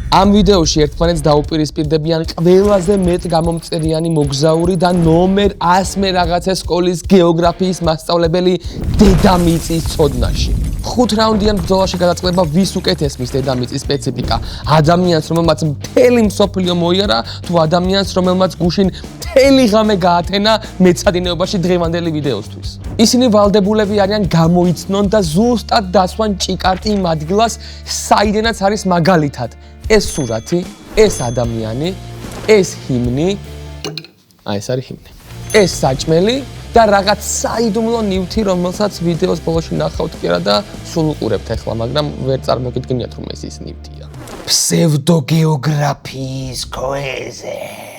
ამ ვიდეოში ერთმანეთს დაუპირისპირდებიან ყველაზე მეტ გამომწერიანი მოგზაური და ნომერ 100 რაღაცა სკოლის გეოგრაფიის მასწავლებელი დედამიწის ცოდნაში. 5 რაუნდიან ბრძოლაში გადაწყდება ვის უკეთესმის დედამიწის სპეციფიკა. ადამიანს, რომელმაც მთელი მსოფლიო მოიარა, თუ ადამიანს, რომელმაც გუშინ მთელი ღამე გაათენა მეცადინეობაში დღევანდელი ვიდეოსთვის. ისინი ვალდებულები არიან გამოიცნონ და ზუსტად დასვან ჭიკარტი იმ ადგილას, საიდანაც არის მაგალითად ეს სურათი, ეს ადამიანი, ეს ჰიმნი, ეს არის ჰიმნი. ეს საჭმელი და რაღაც საიდუმლო ნივთი, რომელსაც ვიდეოს ბოლოში ნახავთ კი არა და სულ უყურებთ ახლა, მაგრამ ვერ წარმოგიდგენიათ რომ ეს ნივთია. ფსევდოგეოგრაფიის კოეზე.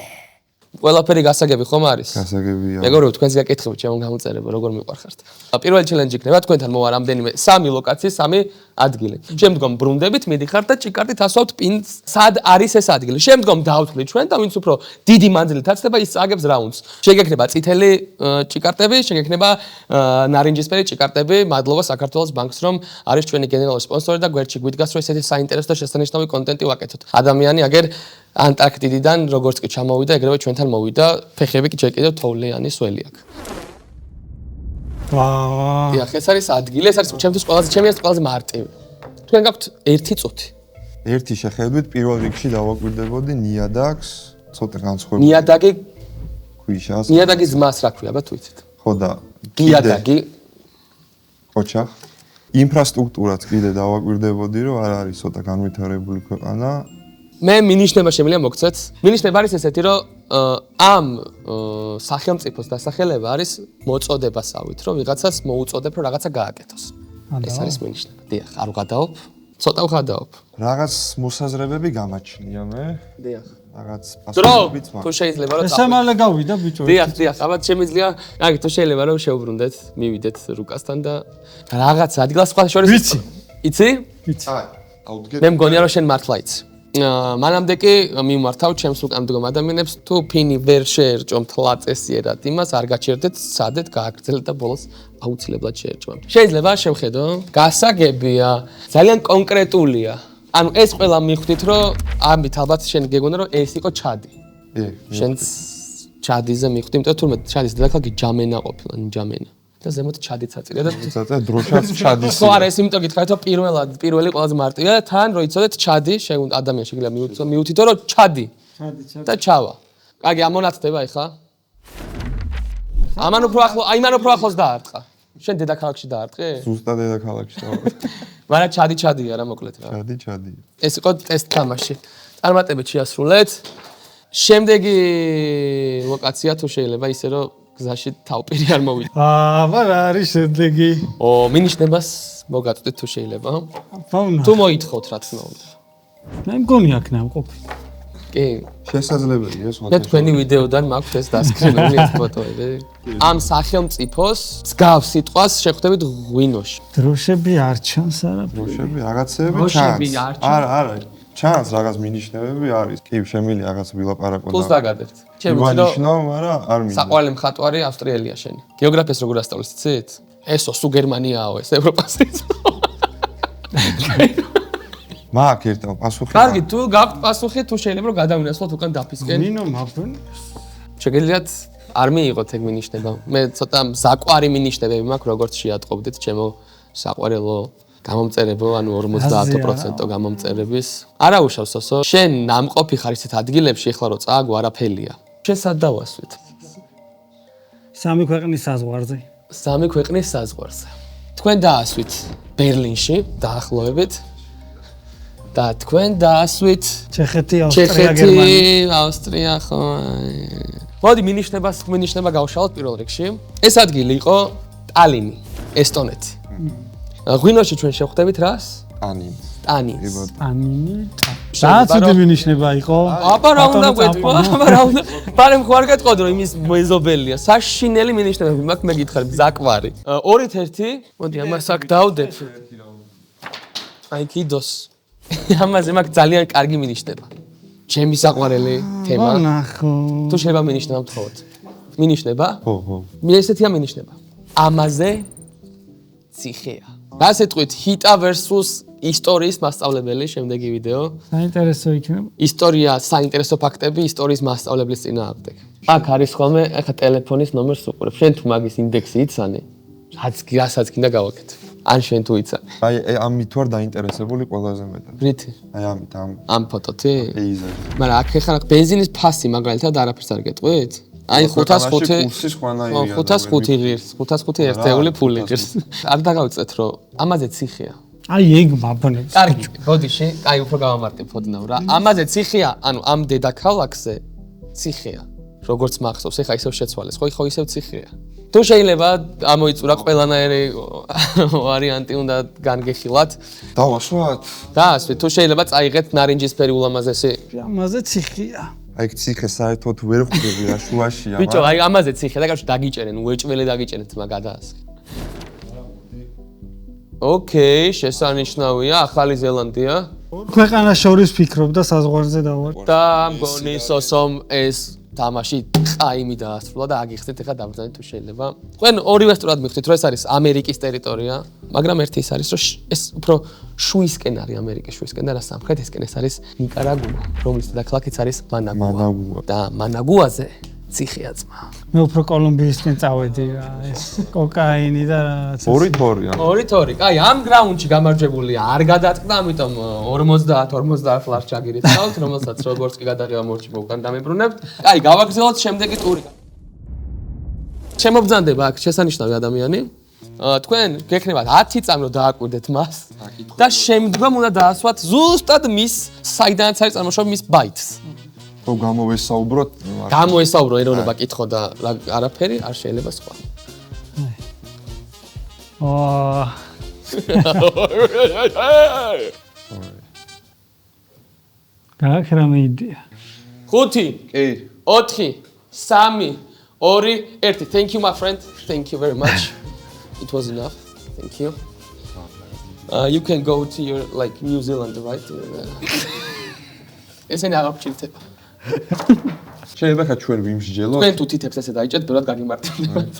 ყველაფერი გასაგები ხომ არის? გასაგებია. მეგობრებო, თქვენს გაკითხებით, ჩემო გამოწერებო, როგორ მიყვარხართ. პირველი ჩელენჯი იქნება თქვენთან მოვა რამდენიმე 3 ლოკაციის, 3 ადგილი. შემდგომ ბრუნდებით, მიდიხართ და ჭიკარტით ასვავთ პინს, სად არის ეს ადგილი. შემდგომ დავთვლით ჩვენ და ვინც უფრო დიდი მანძილით აცდება, ის წააგებს რაუნდს. შეგექნება წითელი ჭიკარტები, შეგექნება ნარინჯისფერი ჭიკარტები. მადლობა საქართველოს ბანკს, რომ არის ჩვენი გენერალური სპონსორი და გვერდში გვიდგას, რომ ესეთი საინტერესო და შესანიშნავი კონტენტი ვაკეთოთ. ადამიანი აგერ ანტარქტიდიდან როგორც კი ჩამოვიდა, ეგრევე ჩვენთან მოვიდა, ფეხები კი ჯერ კიდევ თოვლიანი სველი აქვს. ვაუ. დიახ, ეს არის ადგილი, ეს არის ჩემთვის ყველაზე მარტივი. თქვენ გაქვთ 1 წუთი. 1 შეხედვით პირველ რიგში დავაკვირდებოდი ნიადაგს, ცოტა განსხვავებული. ნიადაგი ქვიშას. ნიადაგის ძმას რა ქვია, აბა თუ იცით. ხო და ნიადაგი ოჩახ. ინფრასტრუქტურაც კიდე დავაკვირდებოდი, რომ არ არის ცოტა განვითარებული ქვეყანა. მე მინიშნება შემიძლია მოგცეთ. მინიშნება არის ესეთი, რომ ამ სახელმწიფოს დასახელება არის მოწოდებასავით, რომ ვიღაცას მოუწოდებ, რომ რაღაცა გააკეთოს. ეს არის მინიშნება. დიახ, არ ვღადაობ, ცოტა ვღადაობ. რაღაც მოსაზრებები გამაჩნია მე. დიახ. რაღაც დრო, პასუხებიც მაქვს. თუ შეიძლება რომ ესამალე გავიდა ბიჭო. დიახ, ალბათ შემიძლია, აი, თუ შეიძლება რომ შევბრუნდეთ, მივიდეთ რუკასთან და რაღაც ადგილას სხვა შორის. ვიცი. იცი? ვიცი. აუდგეთ. მე მგონია რომ შენ მართლა იცი. მანამდე კი მიმართავ ჩემს უკამდრომ ადამიანებს თუ ფინი ვერ შეერჭომ თლა წესიერად იმას არ გაჩერდეთ სადეთ გააგრძელეთ და ბოლოს აუცილებლად შეერჭმავთ. შეიძლება შევხედო? გასაგებია, ძალიან კონკრეტულია. ანუ ეს ყველა მიხვდით რომ ამით ალბათ შენ გეგონა რომ ეს იყო ჩადი. შენც ჩადიზე მიხვდი, იმიტომ რომ თურმე ჩადის დედაქალაქი ჯამენა ყოფილა, ჯამენა. და ზემოთ ჩადიც აწირია და ცოტა დროშაც ჩადის. ხო არა, ეს იმიტომ გითხარით რომ პირველი ყველაზე მარტივია და თან რო იცოდეთ ჩადი, შეგვიძლია ადამიანს შეიძლება მიუთითო რომ ჩადი. და ჩავა. კარგი, ამონაცდება ეხა. ამან უფრო ახლოს დაარტყა. შენ დედაქალაქში დაარტყე? ზუსტად დედაქალაქში დავარტყე. მაგრამ ჩადია რა მოკლედ რა. ჩადი. ეს იყო ტესტ თამაში. წარმატებით შეასრულეთ. შემდეგი ლოკაცია თუ შეიძლება ისე რომ გზაში თავპირი არ მოვიდა. აბა რა არის შემდეგი? მინიშნებას მოგაწვდით თუ შეიძლება. თუ მოითხოვთ რა თქმა უნდა. მე მგონი აქ ნამყოფი. კი. შესაძლებელია სხვა. მე თქვენი ვიდეოდან მაქვს ეს დასკრინული ეს ფოტოები. ამ სახელმწიფოს მსგავს სიტყვას შეხვდებით ღვინოში. დროშები არ ჩანს არა? დროშები რაღაცეები ჩანს. არა. ჩანს რაღაც მინიშნებები არის. კი, შემიძლია რაღაც ვილაპარაკო და. პლუს დაგარდეთ. შემიძლია, მაგრამ არ მინდა. საყვარელი მხატვარი ავსტრიელია შენი. გეოგრაფიას როგორ ასწავლეს, იცით? ესო სუ გერმანიაო ეს ევროპაში. მაგ ერთ პასუხი. კარგი, თუ გაქვთ პასუხი, თუ შეიძლება რომ გადავინაცვლოთ უკან დაფისკენ. ნინო მაფრენ. შეგიძლიათ არ მიიღოთ ეგ მინიშნება. მე ცოტა საყვარი მინიშნებები მაქვს, როგორც შეატყობდით ჩემო საყვარელო გამომწერებო, ანუ 50% გამომწერების. არა უშავსოსო, შენ ნამყოფი ხარ ისეთ ადგილებში, ეხლა რო წააგო არაფერია. შენ სად დავასვით? 3 ქვეყნის საზღვარზე. 3 ქვეყნის საზღვარზე. თქვენ დაასვით ბერლინში, დაახლოებით. და თქვენ დაასვით ჩეხეთი, ავსტრია, გერმანია. ავსტრია, ხო. მოდი მინიშნება გავშალოთ პირველ რიგში. ეს ადგილი იყო ტალინი, ესტონეთი. ღვინოში ჩვენ შევხვდებით რას? ტანინს. საათი მინიშნება იყო. აბა რა უნდა გვეთქვა? პარემ ხო არ გეტყოდო რომ იმის მეზობელია. საშინელი მინიშნებები მაქვს, მე გითხარ, ზაკვარი. 2-1. მოდი ამას აქ დავდებ. აი კიდოს. ამაზე მაქვს ძალიან კარგი მინიშნება. ჩემი საყვარელი თემა. ნახო. თუ შეიძლება მინიშნება მთხოვოთ. მინიშნება? ხო. მე ესეთია მინიშნება. ამაზე ციხეა. ასე თქვით, ჰიტა versus ისტორიის მასწავლებელი, შემდეგი ვიდეო. საინტერესო იქნება. ისტორია, საინტერესო ფაქტები ისტორიის მასწავლებლის წინააღმდეგ. აქ არის ხოლმე ახლა ტელეფონის ნომერს უყურებ. შენ თუ მაგის ინდექსი იცანი, რასაც გინდა გავაკეთე. ან შენ თუ იცანი. აი ამით ვარ დაინტერესებული ყველაზე მეტად. რითი? აი ამით ამ ფოტოთი? პეიზაჟი. მაგრამ აქ ეხლა ბენზინის ფასი მაგალითად არაფერს არ გეტყვით? აი 505 კურსის ხვანაირია. 505 ღირს, 505 ერთეული ფული ღირს. არ დაგავწეთ რომ ამაზე ციხეა. აი ეგ მაბნებს. კარგი, ბოდიში, აი უფრო გავამარტებ ფოდნავ რა. ამაზე ციხეა, ანუ ამ დედაქალაქზე ციხეა. როგორც მახსოვს, ეხა ისევ შეცვალეს, ხო ისევ ციხეა. თუ შეიძლება ამოიწურა ყველანაირი ვარიანტი უნდა განგეხილათ. დავასვათ? დაასვით, თუ შეიძლება წაიღეთ ნარინჯისფერი ულამაზესი. ამაზე ციხეა. აი ციხე საერთოდ ვერ ხვდები რა შუაშია. ბიჭო, აი ამაზე ციხე და კავშირ დაგიჭერენ, უეჭველი დაგიჭერეთ მაგ გადაასხი. ოკეი, შესანიშნავია, ახალი ზელანდია. ქვეყანა შორის ფიქრობ და საზღვარზე დავარ. და მგონი სოსომ ეს თამაში ყაიმი დაასრულა და აგიხსნით ეხა დავბრძანეთ თუ შეიძლება. თქვენ ორივე სწორად მიხდით რომ ეს არის ამერიკის ტერიტორია, მაგრამ ერთი ის არის რომ ეს უფრო შუისკენ არის ამერიკის შუისკენ და რა სამხრეთისკენ ეს არის ნიკარაგუა, რომლის დედაქალაქიც არის მანაგუა. და მანაგუაზე ციხეა ძმა. მე უფრო კოლუმბიისკენ წავედი რა, ეს კოკაინი და რაღაც. ორი თორია. ორი თორი. კაი, ამ გრაუნდში გამარჯვებული არ გადატყდა, ამიტომ 50 ლარს ჩაგირიცხავთ, რომელსაც როგორც კი გადაღება მორჩი უკან დამებრუნებთ. კაი, გავაგრძელოთ შემდეგი ტური. შემობრძანდება აქ შესანიშნავი ადამიანი. თქვენ გექნებათ 10 წამი რომ დააკვირდეთ მას და შემდგომ უნდა დაასვათ ზუსტად მის საიდანაც არის წარმოშობილი მის ბაიტს. რომ გამოვესაუბროთ. გამოესაუბრო ეროვნება კითხო და არაფერი არ შეიძლება სხვა. გაქვს რამე იდეა. 5 კი. 4 3 2 1 Thank you my friend. Thank you very much. It was enough. Thank you. You can go to your like New Zealand, right? ესენი აღაფრჩილდება. შეიძლება ხა ჩვენ ვიმსჯელოთ. თქვენ თუ თითებს ესე დაიჭერთ, ბევრად გაგიმართებთ.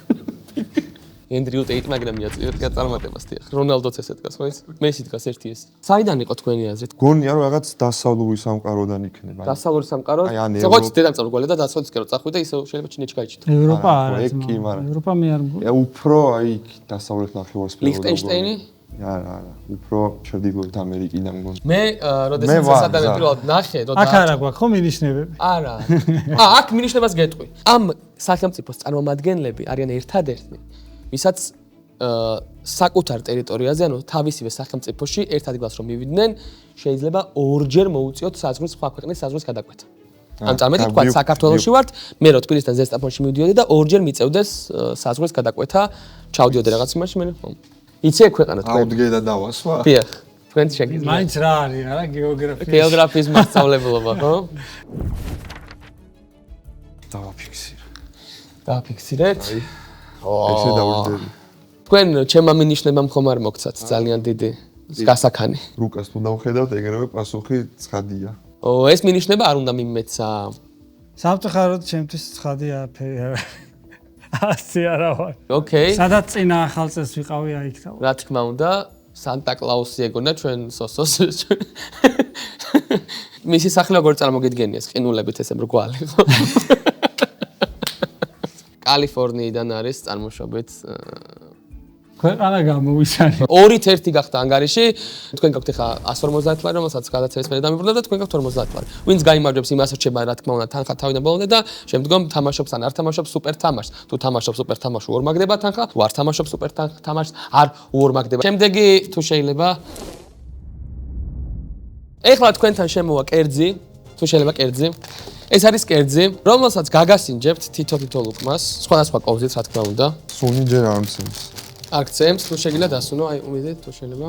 ენდრიუ ტეიტ მაგრამ მიაწევთ გაწარმოებას თიხ. რონალდოც ესე დგას, ხო ის? მესი დგას ერთი ეს. საიდან იყო თქვენი აზრით? გონია რომ რაღაც დასავლური სამყაროდან იქნება. დასავლური სამყარო. აი, ან ზოგადად დედამწავრ გვალე და დასავლეთისკენ რო წახვიდე, ისე შეიძლება ჩინეთში გაიჭიდო. ევროპა არა. ეგ კი, მაგრამ ევროპა მე არ მგონი. უფრო აი დასავლეთ ნახევარსფეროს. ლიხტენშტეინი? არა, უფრო ჩრდილოეთ ამერიკიდან მგონი. მე როდესაც სადავე პირველად ნახე, რომ აქ არა გვაქვს ხო მინიშნებები? არა. აქ მინიშნებას გეტყვი. ამ სახელმწიფოს წარმომადგენლები არიან ერთადერთი, ვისაც საკუთარ ტერიტორიაზე, ანუ თავისივე სახელმწიფოში ერთ ადგილას რომ მივიდნენ, შეიძლება ორჯერ მოუწიოთ საზღვრის სხვა ქვეყნის საზღვრის გადაკვეთა. ან წარმეთქ თქვა საქართველოში ვართ, მე რო თბილისიდან ზესტაფონში მივდიოდი და ორჯერ მიწევდეს საზღვრის გადაკვეთა, ჩავდიოდი რაღაც იმაში, მე იცი ქვეყანა თქვენ. აუდგე და დავასვა. დიახ. თქვენ შეგიძლიათ. მაინც რა არის რა გეოგრაფია. გეოგრაფიის მასწავლებლობა, ხო? დავაფიქსირე. დააფიქსირეთ? ესე დავუძდები. თქვენ ჩემმა მინიშნებამ ხომ არ მოგცათ ძალიან დიდი გასაქანი. რუკას თუ დავხედავთ, ეგრევე პასუხი ცხადია. ეს მინიშნება არ უნდა მიმეცა. სამწუხაროდ ჩემთვის ცხადი არაფერი არ არის. ასე არა ვარ. ოკეი. სადაც წინა ახალწელს ვიყავი აი იქ და. რა თქმა უნდა, სანტა კლაუსი ეგონა ჩვენ სოსოს. მისი სახლი როგორ წარმოგიდგენიეს ყინულებით ესე მრგვალი, ხო? კალიფორნიიდან არის წარმოშობით. ქვეყანა გამოვისანი. 2-1 გახდა ანგარიში. თქვენ გაქვთ ახლა 150 ლარი, რომელსაც გადაცემის მერე დამიბრუნდა და თქვენ გაქვთ 50 ლარი. ვინც გაიმარჯვებს, იმას რჩება რა თქმა უნდა თანხა თავიდან ბოლომდე და შემდგომ თამაშობს ან არ თამაშობს სუპერ თამაშს. თუ თამაშობს სუპერ თამაშს უორმაგდება თანხა, თუ არ თამაშობს სუპერ თამაშს არ უორმაგდება. შემდეგი თუ შეიძლება ეხლა თქვენთან შემოვა კერძი, თუ შეიძლება კერძი. ეს არის კერძი, რომელსაც გაგასინჯებთ თითო ლუკმას, სხვადასხვა კოვზით რა თქმა უნდა. სუნი ჯერ არ მცემს. აქცემს, თუ შეგიძლია დასუნო, აი უმიდეთ, თუ შეიძლება.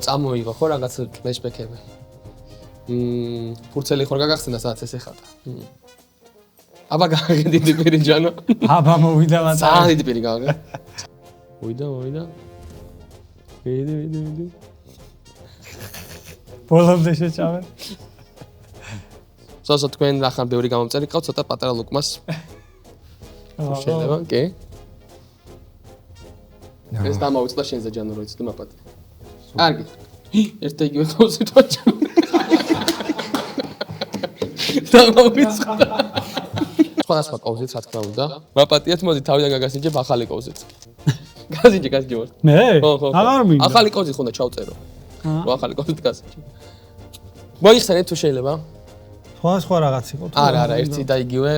წამოიღო ხო რაღაც ფლეშბექები. ფურცელი ხარ გაგახსენდა სადაც ეს ეხატა. აბა გააღე დიდი პირი ჯანო. აბა მოვიდა მათი. ძალიან დიდი პირი გააღე. მოვიდა. ვიდი. ბოლომდე შეჭამე. სოსო თქვენ ახლა ბევრი გამომწერი ყავთ ცოტა პატარა ლუკმას. შეიძლება, კი. ეს დამაუწყდა შენზე ჯანო რო იცი და მაპატი. კარგი. ერთ და იგივე თავს ვიტყვაჭა. დამაუწყდა. სხვადასხვა კოვზიც რა თქმა უნდა. მაპატიათ მოდი თავიდან გაგასინჯებ ახალი კოვზიც. გასინჯე ვარ. მე? ხო. აღარ მინდა. ახალი კოვზი ხონდა ჩავწერო. რო ახალი კოვზით გასინჯე. მოიხსენეთ თუ შეიძლება? სხვა რაღაც იყო. არა, ერთი და იგივე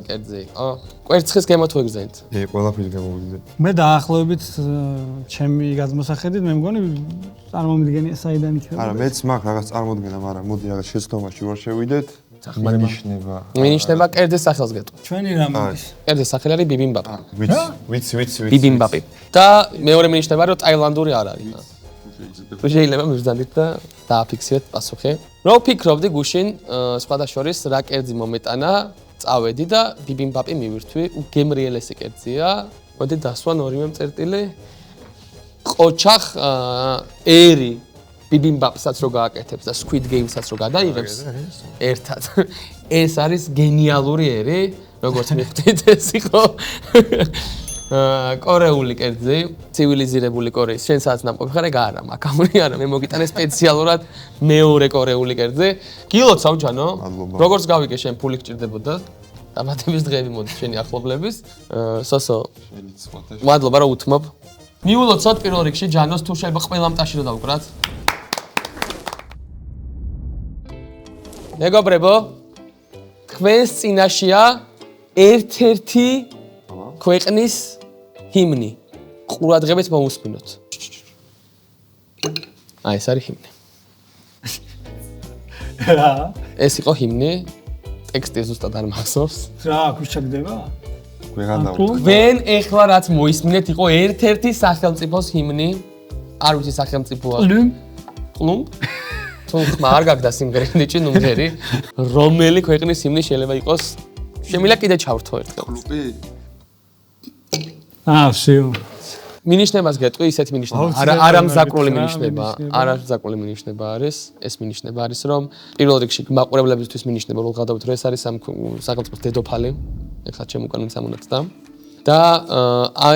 კერძი იყო. კვერცხის გემო თუ ეგზენით? ყველაფრის გამოვიგდე. მე დაახლოებით ჩემი გადმოსახედით მე მგონი წარმომიდგენია საიდან იქნება. არა, მეც მაქვს რაღაც წარმოდგენა, მაგრამ მოდი რაღაც შეცდომაში ვარ შევიდეთ. მინიშნება. მინიშნება კერძის სახელს გეტყვი. ჩვენი რამის. კერძის სახელი არის ბიბიმბაპი. ვიცი. ბიბიმბაპი. და მეორე მინიშნება რომ ტაილანდური არ არის. შეიძლება მიბრძანდით და დააფიქსირეთ პასუხი. რო ვფიქრობდი გუშინ სხვადასხვა რა კერძი მომეტანა, წავედი და ბიბიმბაპი მივირთვი, უგემრიელესი კერძია. მოდი დასვან ორივე წერტილი. ყოჩახ ერი ბიბიმბაპსაც რო გააკეთებს და Squid Game-საც რო გადაიღებს ერთად. ეს არის გენიალური ერი, როგორც მივხვდით ეს იყო. კორეული კერძი, ცივილიზირებული კორეის. შენ სადაც ნამყოფი ხარ, ეგ არა, მაგამური არა, მე მოგიტანე სპეციალურად მეორე კორეული კერძი. გილოცავ ჯანო. როგორც გავიგე, შენ ფული გჭირდებოდა. დამატების დღეები მოდი შენი ახლობლების. სოსო. მადლობა რომ უთმობ. მიულოცოთ პირველ რიგში ჯანოს თუ შეიძლება ყველა მტაში რომ დავუკრათ. მეგობრებო, თქვენს წინაშია ერთ-ერთი ქვეყნის ჰიმნი. ყურადღებით მოусმინოთ. აი, ეს არის ჰიმნი. ეს იყო ჰიმნი. ტექსტი ზუსტად არ მახსოვს. რა, აქ ჩაგდება? გვეღანდა. თქვენ ეხლა რაც მოისმინეთ, იყო ერთ-ერთი სახელმწიფოს ჰიმნი. არ ვიცი სახელმწიფოა. ყლუმ. თუმცა არ გაგდა სიმღერით ნუმერი. რომელი ქვეყნის ჰიმნი შეიძლება იყოს? შემიძლია კიდე ჩავრთო ერთხელ. კლუბი? всё. მინიშნებას გეტყვი, ისეთ მინიშნება. არა მზაკრული მინიშნება, არა მზაკრული მინიშნება არის. ეს მინიშნება არის, რომ პირველ რიგში მაყურებლებისთვის მინიშნება, რომ გადავით, რომ ეს არის სახელმწიფოს დედოფალი. ეხლა ჩემ უკან სამონაცდა. და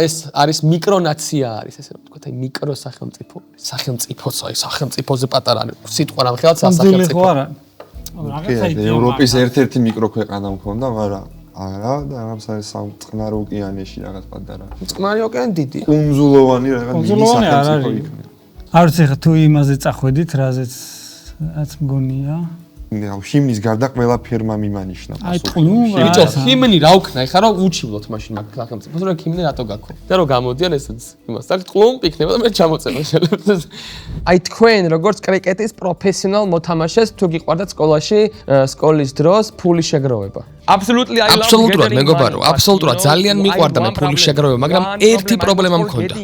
ეს არის მიკრონაცია არის, ესე რომ ვთქვათ, აი მიკროსახელმწიფო. სახელმწიფოც, აი სახელმწიფოზე პატარა სიტყვა რამხელაც სახელმწიფო. ევროპის ერთ-ერთი მიკროქვეყანა მქონდა, მაგრამ არა და რაღაც არის წყნარი ოკეანეში რაღაც პატარა. წყნარი ოკეანი დიდი. კუნძულოვანი რაღაც სახელმწიფო იქნება. არ ვიცი ხა თუ იმაზე წახვედით, რაზეც მგონია. ჰიმნის გარდა ყველა ფერმა მიმანიშნა. აი ტყლუმ. ბიჭო, ჰიმნი რა ვქნა, ეხლა რომ უჩივლოთ მაშინ მაგ სახელმწიფოს, რომ ჰიმნი რატო გაქო? და რომ გამოდიან ესეც იმას. და ტყლუმ იქნება და მე ჩამოწევ შეიძლება. აი თქვენ როგორც კრიკეტის პროფესიონალ მოთამაშეს თუ გიყვარდათ სკოლაში, სკოლის დროს ფული შეგროვება. Absolutely I love Absolutely, მეგობარო, აბსოლუტურად ძალიან მიყვარდა მე ფულის შეგროვება, მაგრამ ერთი პრობლემა მქონდა.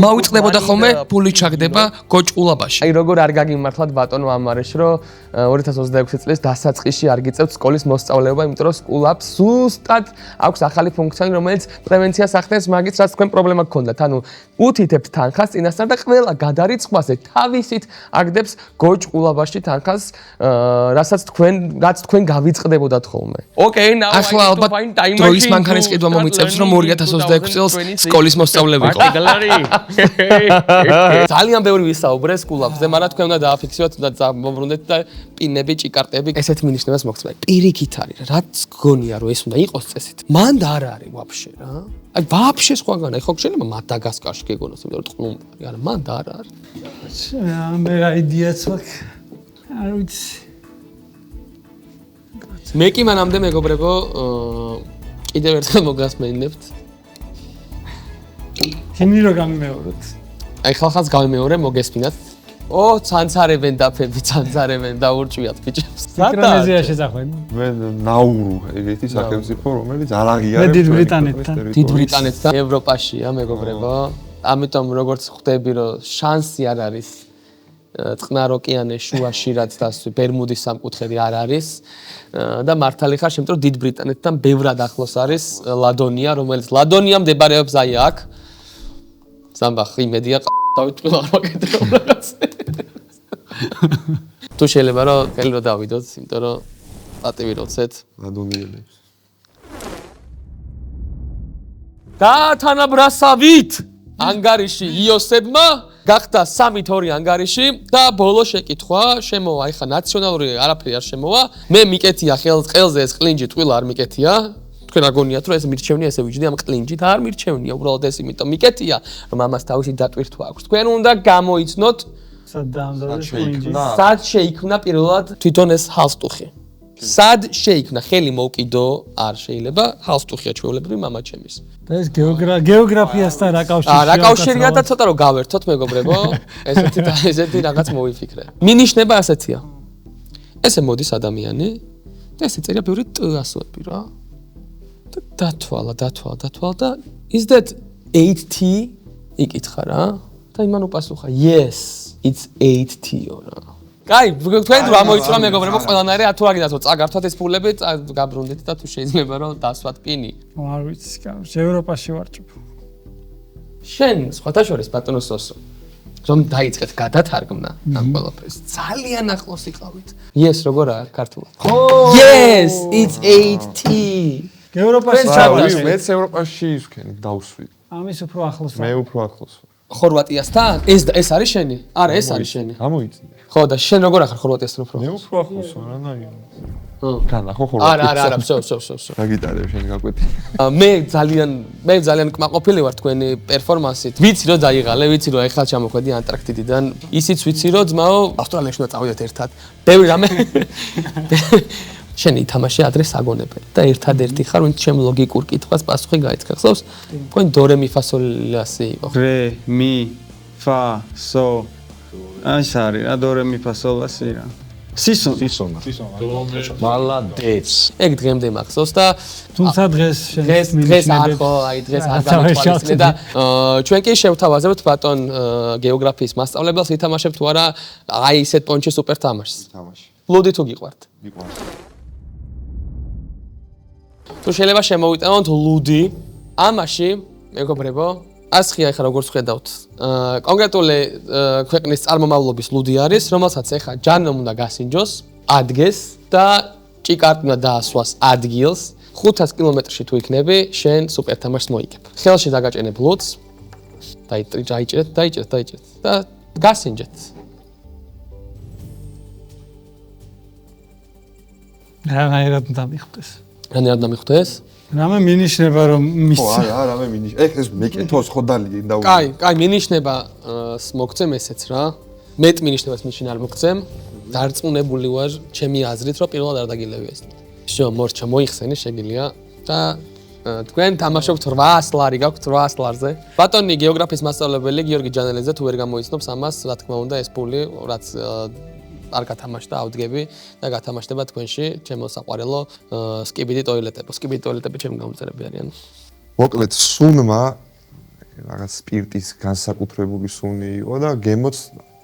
მოვიწყდებოდა ხოლმე ფული ჩაგდება გოჭყულაბაში. აი როგორ არ გაგიმართლათ ბატონო ამარეშ, რომ 2026 წლის დასაწყისში არ გიწევთ სკოლის მოსწავლეობა, იმიტომ რომ სკოლებს ზუსტად აქვს ახალი ფუნქციონი, რომელიც პრევენციას ახდენს მაგის, რაც თქვენ პრობლემა გქონდათ. ანუ უთითებთ თანხას წინასწარ და ყველა გადარიცხვაზე თავისით აგდებს გოჭყულაბაში თანხას, რაც თქვენ გავიწყდებოდათ ხოლმე. Okay, now ახლა ალბათ დროის მანქანის ყიდვა მომიწევს, რომ 2026 წელს სკოლის მოსწავლე ვიყო. ძალიან ბევრი ვისაუბრე სკოლებზე, მაგრამ თქვენ უნდა დააფიქსიროთ, უნდა მომბრუნდეთ და პინები, ჭიკარტები, ესეთ მინიშნებას მოგცემთ. პირიქით არის, რაც გონია რომ ეს უნდა იყოს წესით. მან და არ არის ვაფშე რა. აი ვაფშე სხვაგან, ხო შეიძლება მადაგასკარში გეგონოს, იმიტომ რომ ტყლუმი არის, არა მან და არ არის. მე რა იდეაც მაქვს. არ ვიცი. მე კი მანამდე მეგობრებო, კიდევ ერთხელ მოგასმენინებთ. ჰიმნი რო გამიმეოროთ. აი ხალხს გამიმეორე, მოგესმინათ. ცანცარებენ დაფები, ცანცარებენ და ურჭვიათ ბიჭებს. მიკრონეზიაში წახვედი. მე ნაურუ ეგეთი სახელმწიფო, რომელიც არ აღიარებს. მე დიდ ბრიტანეთთან. დიდ ბრიტანეთთან ევროპაშია მეგობრებო. ამიტომ როგორც ხვდები, რომ შანსი არ არის წყნარ ოკეანეს შუაში რაც დასვი ბერმუდის სამკუთხედი არ არის და მართალი ხარ შემთხვევით რომ დიდ ბრიტანეთთან ბევრად ახლოს არის ლადონია, რომელიც ლადონია მდებარეობს აი აქ. ზამბახ იმედია დავით ყველა არ მაკეთებ რაღაც. თუ შეიძლება რომ ხელი რომ დავიდოთ, იმიტომ რომ პატივი როცეთ ლადონიელებს. და თანაბრასავით ანგარიში იოსებმა გახდა 3-2 ანგარიში და ბოლო შეკითხვა შემოვა, ეხა ნაციონალური არაფერი არ შემოვა. მე მიკეთია ხელზე ეს კლინჯი ტყილა არ მიკეთია. თქვენ არ გონიათ რომ ეს მირჩევნია ესე ვიჯდი ამ კლინჯით არ მირჩევნია უბრალოდ ეს იმიტომ მიკეთია რომ ამას თავისი დატვირთვა აქვს. თქვენ უნდა გამოიცნოთ სად შეიქმნა პირველად თვითონ ეს ჰალსტუხი. სად შეიქმნა ხელი მოვკიდო არ შეიძლება ჰალსტუხია ჩვეულებრივი მამაჩემის. და ეს გეოგრაფიასთან რა კავშირია? რა კავშირია და ცოტა რომ გავერთოთ მეგობრებო, ესეთი რაღაც მოვიფიქრე. მინიშნება ასეთია. ესე მოდის ადამიანი და ესე წერია ბევრი ასოები რა. და დათვალა და is that 8T იკითხა რა და იმან უპასუხა yes it's 8T-ო რა. კაი, თქვენ რა მოიწვა მეგობრებო, ყველანაირი ათუ არ გინდათ რომ წაგართვათ ეს ფულები, გაბრუნდით და თუ შეიძლება რომ დასვათ პინი. არ ვიცი, კაი, ევროპაში ვარჭებ. შენ სხვათა შორის ბატონო სოსო რომ დაიწყეთ გადათარგმნა ამ ყველაფერს. ძალიან ახლოს იყავით. Yes, როგორაა ქართულად? Yes, it's 8T. ევროპაში მეც ევროპაში ვქენი დავსვი. ამის უფრო ახლოს. მე უფრო ახლოს. ხორვატიასთან? ეს არის შენი? არა, ეს არის შენი. გამოიწნე. ხო და შენ როგორ ახარ ხორვატიასთან უფრო? მე უფრო ახლოს ვარ, რანაირად. ხო. განახო ხორვატია. არა, всё. რა გიტარებ შენ გაკვეთი. მე ძალიან კმაყოფილი ვარ თქვენი პერფორმანსით. ვიცი რომ დაიღალე, ვიცი რომ ეხლა ჩამოხვედი ანტარქტიდიდან. ისიც ვიცი რომ ძმაო ავსტრალიაში უნდა წავიდეთ ერთად. ბევრი რამე შენ ითამაშე ადრე საგონებელი და ერთადერთი ხარ ვინც ჩემ ლოგიკურ კითხვას პასუხი გაიცხა. ხსოვს? თქვენ დო რე მი ფა სოლ ლა სი იყო. რე მი ფა სო აი სარი რა დო რე მი ფა სოლ ლა სი რა. სისონა. მალადეც. ეგ დღემდე მახსოვს და თუმცა დღეს არ ხო, აი დღეს არ გამიჩვენე და ჩვენ კი შევთავაზებთ ბატონ გეოგრაფიის მასწავლებელს ითამაშებთ თუ არა აი ისეთ პონჩი სუპერ თამაშს. თამაში. ლუდი თუ გიყვართ? მიყვარს. თუ შეიძლება შემოვიტანოთ ლუდი ამაში მეგობრებო ასხია ეხლა როგორც ხედავთ კონკრეტული ქვეყნის წარმომავლობის ლუდი არის რომელსაც ეხლა ჯანომ უნდა გასინჯოს ადგეს და ჭიკარტ უნდა დაასვას ადგილს 500 კილომეტრში თუ იქნები შენ სუპერ თამაშს მოიგებ ხელში დაგაჭენებ ლუდს დაიჭერეთ და გასინჯეთ რანაირად დამიხდეს რანაირად დამიხდეს რამე მინიშნება რომ მის ხო არა რამე მინიშნება ეს მეკითხოს ხო დალი და კაი მინიშნება მოგცემ ესეც რა მეტ მინიშნებას მიშინ არ მოგცემ დარწმუნებული ვარ ჩემი აზრით რომ პირველად არ დაგილევი ეს შო მორჩა მოიხსენი შეგიძლია და თქვენ თამაშობთ 800 ლარი გაქვთ 800 ლარზე ბატონი გეოგრაფიის მასწავლებელი გიორგი ჯანელიძე თუ ვერ გამოიცნობს ამას რა თქმა უნდა ეს ფული რაც არ გათამაშდა ავდგები და გათამაშდება თქვენში ჩემო საყვარელო სკიბიდი ტოილეტები. სკიბიდი ტოილეტები ჩემი გამომწერები არიან. მოკლედ სუნმა რაღაც სპირტის განსაკუთრებული სუნი იყო და გემოც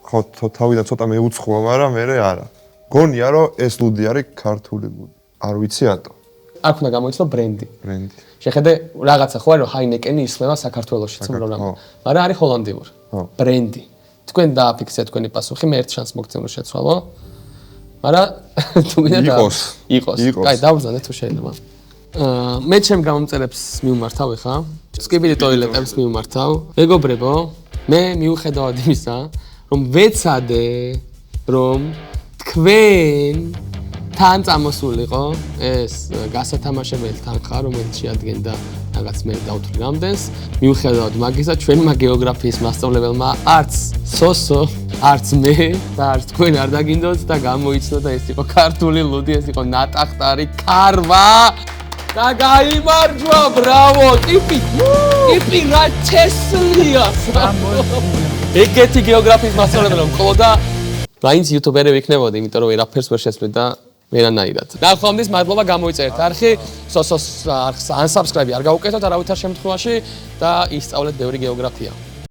ხო თავიდან ცოტა მეუცხოა, მაგრამ მე არა. გონია რომ ეს ლუდი არის ქართული ლუდი. არ ვიცი ატო. აქ უნდა გამოიცნო ბრენდი. ბრენდი. შეხედე რაღაცა ხო არის რომ ჰაინეკენი ისმება საქართველოში ცნობილი რამ. მაგრამ არის ჰოლანდიური. ბრენდი. თქვენ დააფიქსეთ თქვენი პასუხი, მე ერთ შანსს მოგცემ რომ შეცვალო. მაგრამ თუ გინდა იყოს. კაი, დავბრძანეთ თუ შეიძლება. მე ჩემ გამომწერებს მივმართავ ხა. სკიბიდი ტოილეტებს მივმართავ. მეგობრებო, მე მიუხედავად იმისა, რომ ვეცადე, რომ თქვენ თან წამოსულიყო ეს გასათამაშებელი თანხა, რომელიც შეადგენდა რაღაც მე დავთვლი რამდენს, მიუხედავად მაგისა, ჩვენმა გეოგრაფიის მასწავლებელმა არც სოსო, არც მე და არც თქვენ არ დაგინდოთ და გამოიცნო და ეს იყო ქართული ლუდი, ეს იყო ნატახტარი ქარვა და გაიმარჯვა, ბრავო, ტიპი რა თესლია. ეგეთი გეოგრაფიის მასწავლებელი მყოლოდა მაინც იუთუბერი ვიქნებოდი, იმიტომ რომ ვერაფერს ვერ შეცვლი და ვერანაირად. ნახვამდის მადლობა გამოიწერეთ არხი, სოსოს არხს unsubscribe არ გაუკეთოთ არავითარ შემთხვევაში და ისწავლეთ ბევრი გეოგრაფია.